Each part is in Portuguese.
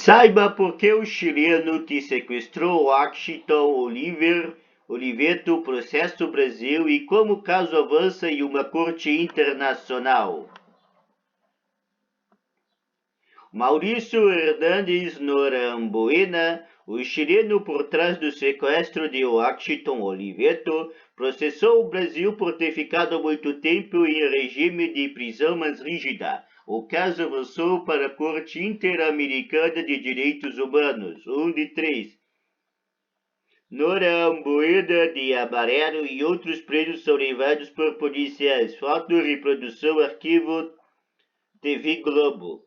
Saiba por que o chileno que sequestrou Washington Oliveto processa o Brasil e como o caso avança em uma corte internacional. Maurício Hernández Norambuena, o chileno por trás do sequestro de Washington Oliveto, processou o Brasil por ter ficado muito tempo em regime de prisão mais rígida. O caso avançou para a Corte Interamericana de Direitos Humanos, 1 de 3. Norambuena de Amarelo e outros presos são levados por policiais. Foto e reprodução arquivo TV Globo.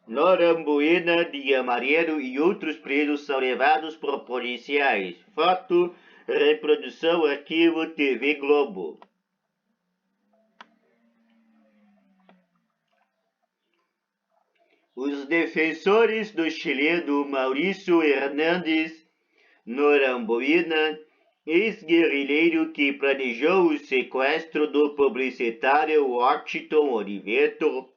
Norambuena de Amarelo e outros presos são levados por policiais. Foto, reprodução, arquivo TV Globo. Os defensores do chileno Maurício Hernández Norambuena, ex-guerrilheiro que planejou o sequestro do publicitário Washington Oliveto,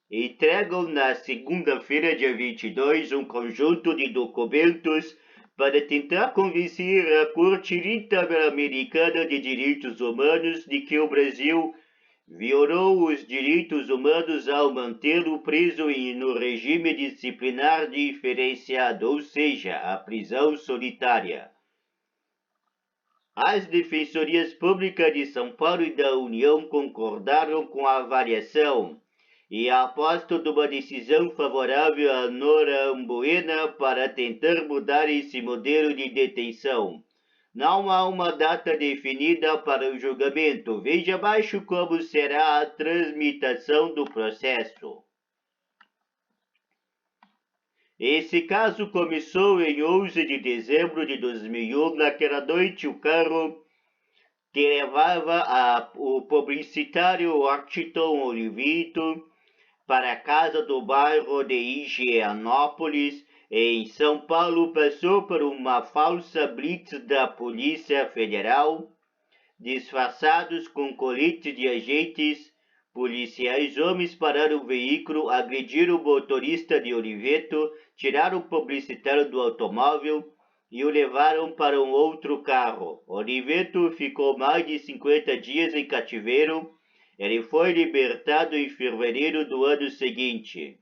entregam na segunda-feira, dia 22, um conjunto de documentos para tentar convencer a Corte Interamericana de Direitos Humanos de que o Brasil violou os direitos humanos ao mantê-lo preso no regime disciplinar diferenciado, ou seja, a prisão solitária. As defensorias públicas de São Paulo e da União concordaram com a avaliação e aposto de uma decisão favorável a Norambuena para tentar mudar esse modelo de detenção. Não há uma data definida para o julgamento. Veja abaixo como será a tramitação do processo. Esse caso começou em 11 de dezembro de 2001. Naquela noite, o carro que levava o publicitário Washington Oliveto para a casa do bairro de Higienópolis, em São Paulo, passou por uma falsa blitz da Polícia Federal. Disfarçados com coletes de agentes policiais, homens pararam o veículo, agrediram o motorista de Oliveto, tiraram o publicitário do automóvel e o levaram para um outro carro. Oliveto ficou mais de 50 dias em cativeiro. Ele foi libertado em fevereiro do ano seguinte.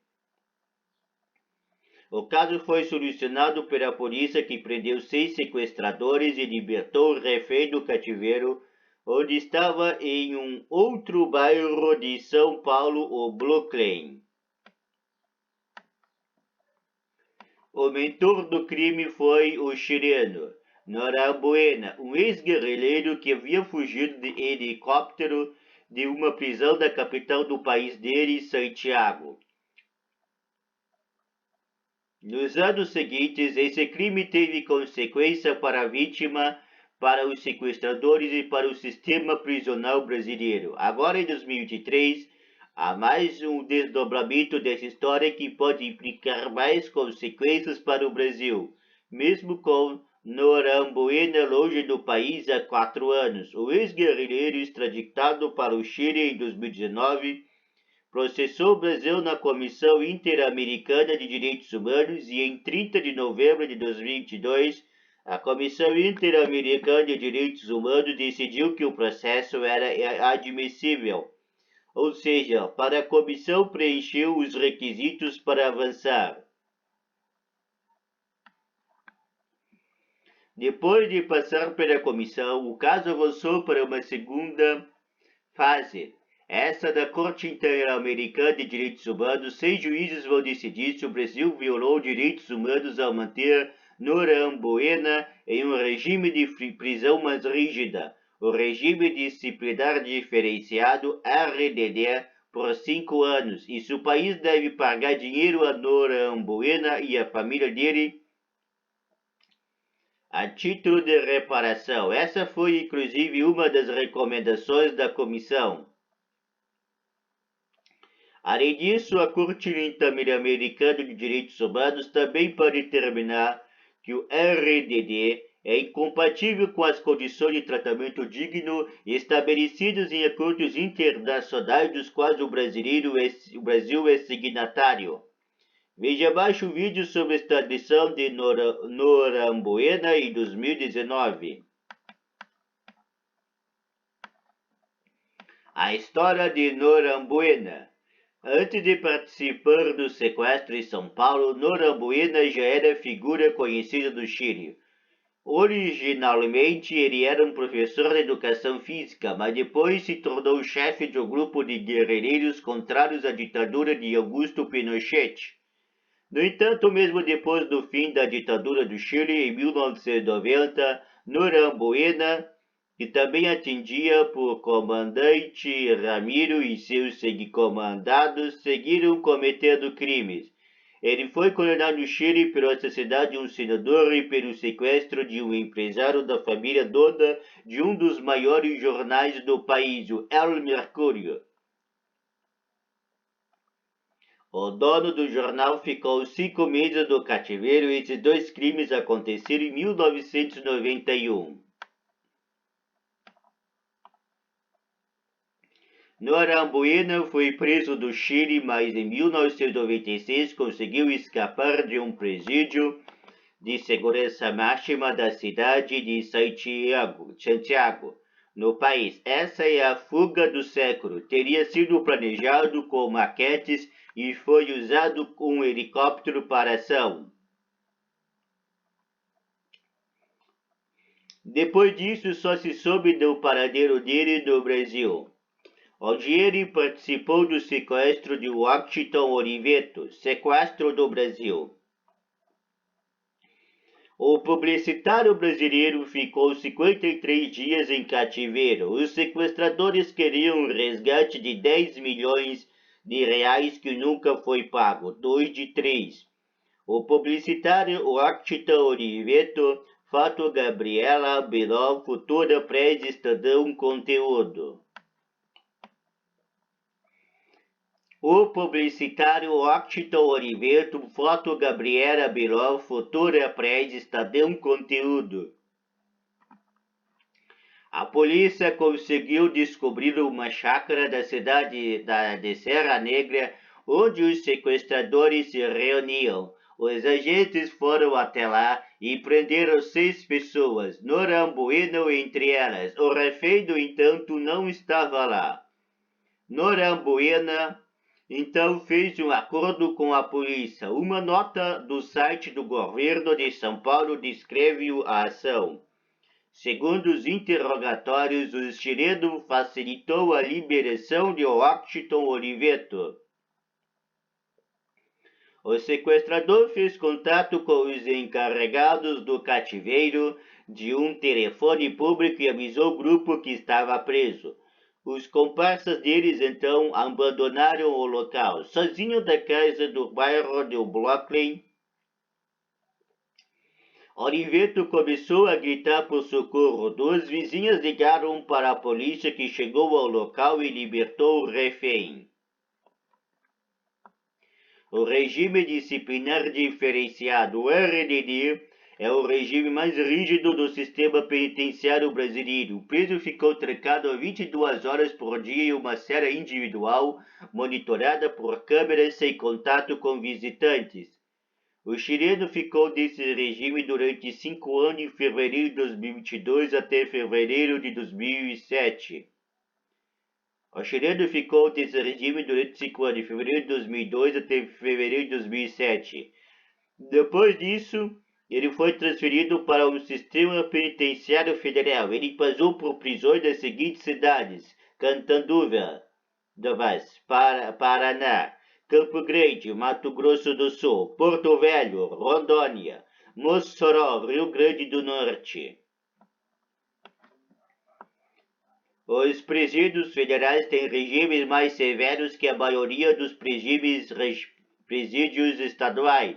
O caso foi solucionado pela polícia, que prendeu 6 sequestradores e libertou o refém do cativeiro, onde estava em um outro bairro de São Paulo, o Brooklyn. O mentor do crime foi o chileno Norambuena, um ex-guerrilheiro que havia fugido de helicóptero de uma prisão da capital do país dele, Santiago. Nos anos seguintes, esse crime teve consequência para a vítima, para os sequestradores e para o sistema prisional brasileiro. Agora, em 2023, há mais um desdobramento dessa história que pode implicar mais consequências para o Brasil, mesmo com Norambuena longe do país há 4 anos. O ex-guerrilheiro extraditado para o Chile em 2019 processou o Brasil na Comissão Interamericana de Direitos Humanos e em 30 de novembro de 2022, a Comissão Interamericana de Direitos Humanos decidiu que o processo era admissível, ou seja, para a comissão preencheu os requisitos para avançar. Depois de passar pela comissão, o caso avançou para uma segunda fase, essa da Corte Interamericana de Direitos Humanos. 6 juízes vão decidir se o Brasil violou direitos humanos ao manter Norambuena em um regime de prisão mais rígida, o regime disciplinar diferenciado RDD, por 5 anos, e se o país deve pagar dinheiro a Norambuena e a família dele a título de reparação. Essa foi inclusive uma das recomendações da comissão. Além disso, a Corte Interamericana de Direitos Humanos também pode determinar que o RDD é incompatível com as condições de tratamento digno estabelecidas em acordos internacionais dos quais o Brasil é signatário. Veja abaixo o vídeo sobre a extradição de Norambuena em 2019. A história de Norambuena. Antes de participar do sequestro em São Paulo, Norambuena já era figura conhecida do Chile. Originalmente, ele era um professor de educação física, mas depois se tornou chefe de um grupo de guerrilheiros contrários à ditadura de Augusto Pinochet. No entanto, mesmo depois do fim da ditadura do Chile, em 1990, Norambuena, que também atendia por comandante Ramiro e seus comandados, seguiram cometendo crimes. Ele foi condenado no Chile pelo assassinato de um senador e pelo sequestro de um empresário da família dona de um dos maiores jornais do país, o El Mercurio. O dono do jornal ficou 5 meses no cativeiro e esses dois crimes aconteceram em 1991. Norambuena foi preso do Chile, mas em 1996 conseguiu escapar de um presídio de segurança máxima da cidade de Santiago, no país. Essa é a fuga do século. Teria sido planejado com maquetes e foi usado um helicóptero para a ação. Depois disso, só se soube do paradeiro dele no Brasil, onde ele participou do sequestro de Washington Oliveto, sequestro do Brasil. O publicitário brasileiro ficou 53 dias em cativeiro. Os sequestradores queriam um resgate de 10 milhões de reais que nunca foi pago, 2 de 3. O publicitário Washington Oliveto, foto Gabriela Beló, futura pré-Estadão Conteúdo. O publicitário Washington Oliveto, foto Gabriela Beló, futura pré-Estadão Conteúdo. A polícia conseguiu descobrir uma chácara da cidade de Serra Negra, onde os sequestradores se reuniam. Os agentes foram até lá e prenderam 6 pessoas, Norambuena entre elas. O refém, no entanto, não estava lá. Norambuena então fez um acordo com a polícia. Uma nota do site do governo de São Paulo descreve a ação. Segundo os interrogatórios, o chileno facilitou a liberação de Washington Oliveto. O sequestrador fez contato com os encarregados do cativeiro de um telefone público e avisou o grupo que estava preso. Os comparsas deles então abandonaram o local. Sozinho da casa do bairro de Brooklyn, Oliveto começou a gritar por socorro. 2 vizinhas ligaram para a polícia, que chegou ao local e libertou o refém. O regime disciplinar diferenciado, o RDD, é o regime mais rígido do sistema penitenciário brasileiro. O preso ficou trancado 22 horas por dia em uma cela individual, monitorada por câmeras sem contato com visitantes. O chileno ficou nesse regime durante 5 anos, de fevereiro de 2022 até fevereiro de 2007. O chileno ficou nesse regime durante 5 anos, de fevereiro de 2002 até fevereiro de 2007. Depois disso, ele foi transferido para o sistema penitenciário federal. Ele passou por prisões das seguintes cidades: Catanduva, Paraná, Campo Grande, Mato Grosso do Sul, Porto Velho, Rondônia, Mossoró, Rio Grande do Norte. Os presídios federais têm regimes mais severos que a maioria dos presídios estaduais.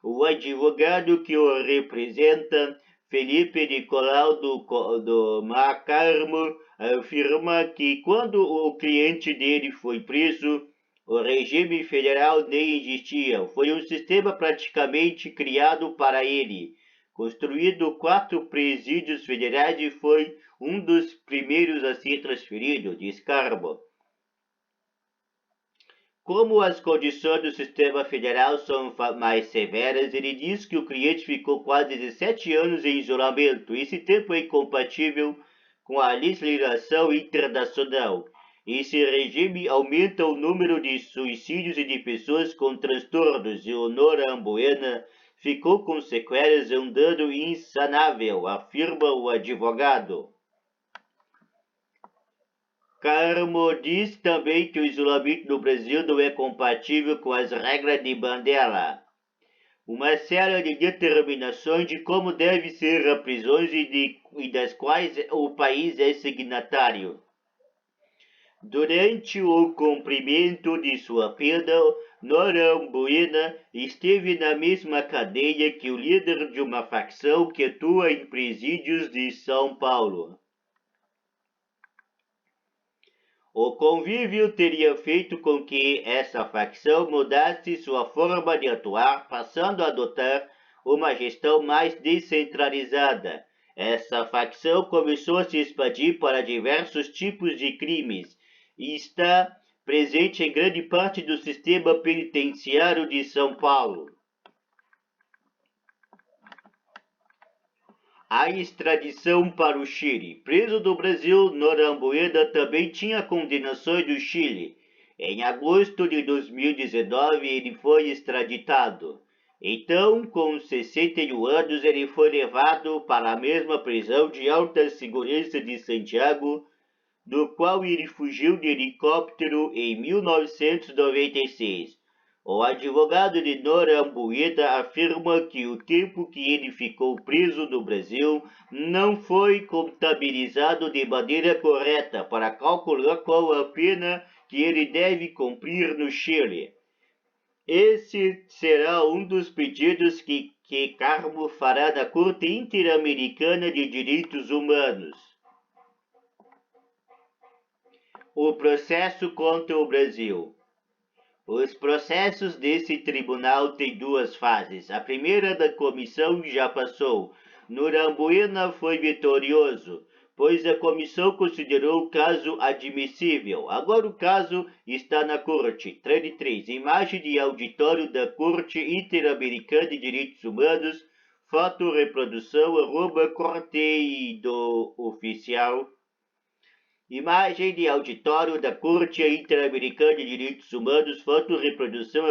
O advogado que o representa, Felipe Nicolau do Macarmo, afirma que quando o cliente dele foi preso, o regime federal nem existia. Foi um sistema praticamente criado para ele, construído 4 presídios federais e foi um dos primeiros a ser transferido, diz Carmo. Como as condições do sistema federal são mais severas, ele diz que o cliente ficou quase 17 anos em isolamento. Esse tempo é incompatível com a legislação internacional. Esse regime aumenta o número de suicídios e de pessoas com transtornos, e o Norambuena ficou com sequelas e um dano insanável, afirma o advogado. Carmo diz também que o isolamento no Brasil não é compatível com as regras de Mandela. Uma série de determinações de como deve ser a prisões e das quais o país é signatário. Durante o cumprimento de sua pena, Norambuena esteve na mesma cadeia que o líder de uma facção que atua em presídios de São Paulo. O convívio teria feito com que essa facção mudasse sua forma de atuar, passando a adotar uma gestão mais descentralizada. Essa facção começou a se expandir para diversos tipos de crimes e está presente em grande parte do sistema penitenciário de São Paulo. A extradição para o Chile. Preso do Brasil, Norambuena também tinha condenações do Chile. Em agosto de 2019, ele foi extraditado. Então, com 61 anos, ele foi levado para a mesma prisão de alta segurança de Santiago, do qual ele fugiu de helicóptero em 1996. O advogado de Norambuena afirma que o tempo que ele ficou preso no Brasil não foi contabilizado de maneira correta para calcular qual a pena que ele deve cumprir no Chile. Esse será um dos pedidos que Carmo fará na Corte Interamericana de Direitos Humanos. O processo contra o Brasil. Os processos desse tribunal têm duas fases. A primeira da comissão já passou. Norambuena foi vitorioso, pois a comissão considerou o caso admissível. Agora o caso está na Corte. 33. Imagem de auditório da Corte Interamericana de Direitos Humanos. Foto reprodução @corte do oficial. Imagem de auditório da Corte Interamericana de Direitos Humanos, foto reprodução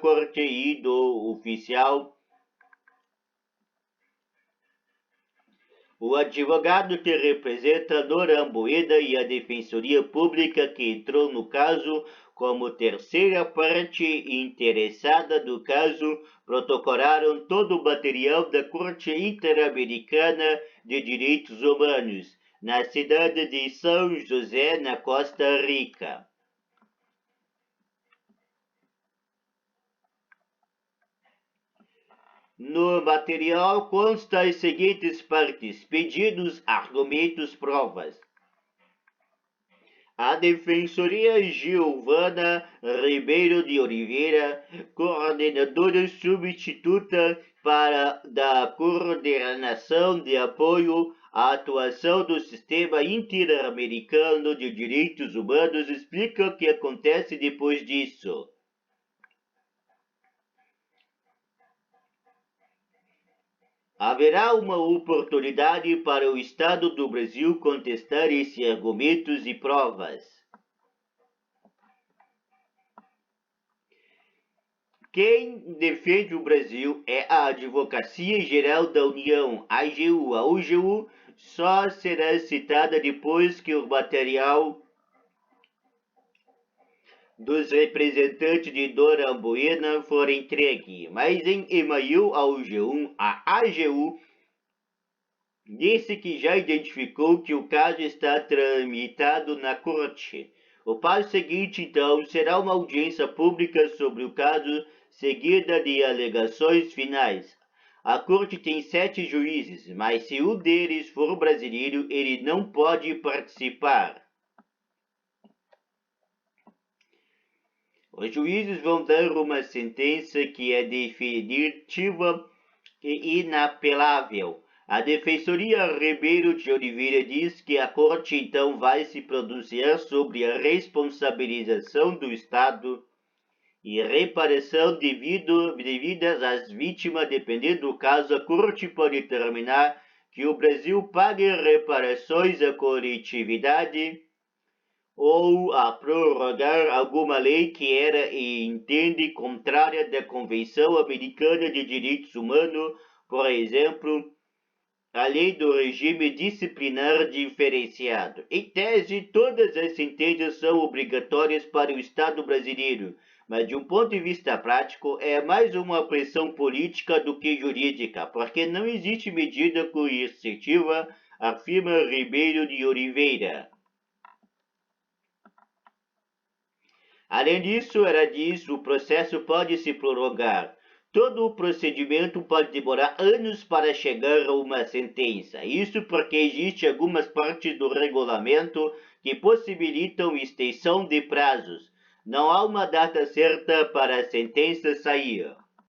@corte do oficial. O advogado que representa Norambuena e a Defensoria Pública que entrou no caso como terceira parte interessada do caso protocolaram todo o material da Corte Interamericana de Direitos Humanos na cidade de São José, na Costa Rica. No material constam as seguintes partes: pedidos, argumentos, provas. A Defensoria Giovana Ribeiro de Oliveira, coordenadora substituta da Coordenação de Apoio à Atuação do Sistema Interamericano de Direitos Humanos, explica o que acontece depois disso. Haverá uma oportunidade para o Estado do Brasil contestar esses argumentos e provas. Quem defende o Brasil é a Advocacia Geral da União, AGU. A AGU só será citada depois que o material dos representantes de Norambuena for entregue, mas em e-mail ao G1, a AGU disse que já identificou que o caso está tramitado na Corte. O passo seguinte, então, será uma audiência pública sobre o caso, seguida de alegações finais. A Corte tem 7 juízes, mas se um deles for brasileiro, ele não pode participar. Os juízes vão dar uma sentença que é definitiva, e inapelável. A Defensoria Ribeiro de Oliveira diz que a Corte então vai se pronunciar sobre a responsabilização do Estado e reparação devidas às vítimas. Dependendo do caso, a Corte pode determinar que o Brasil pague reparações à coletividade ou a prorrogar alguma lei que era e entende contrária da Convenção Americana de Direitos Humanos, por exemplo, a lei do regime disciplinar diferenciado. Em tese, todas as sentenças são obrigatórias para o Estado brasileiro, mas de um ponto de vista prático, é mais uma pressão política do que jurídica, porque não existe medida coercitiva, afirma Ribeiro de Oliveira. Além disso, ela diz, o processo pode se prolongar. Todo o procedimento pode demorar anos para chegar a uma sentença. Isso porque existem algumas partes do regulamento que possibilitam extensão de prazos. Não há uma data certa para a sentença sair.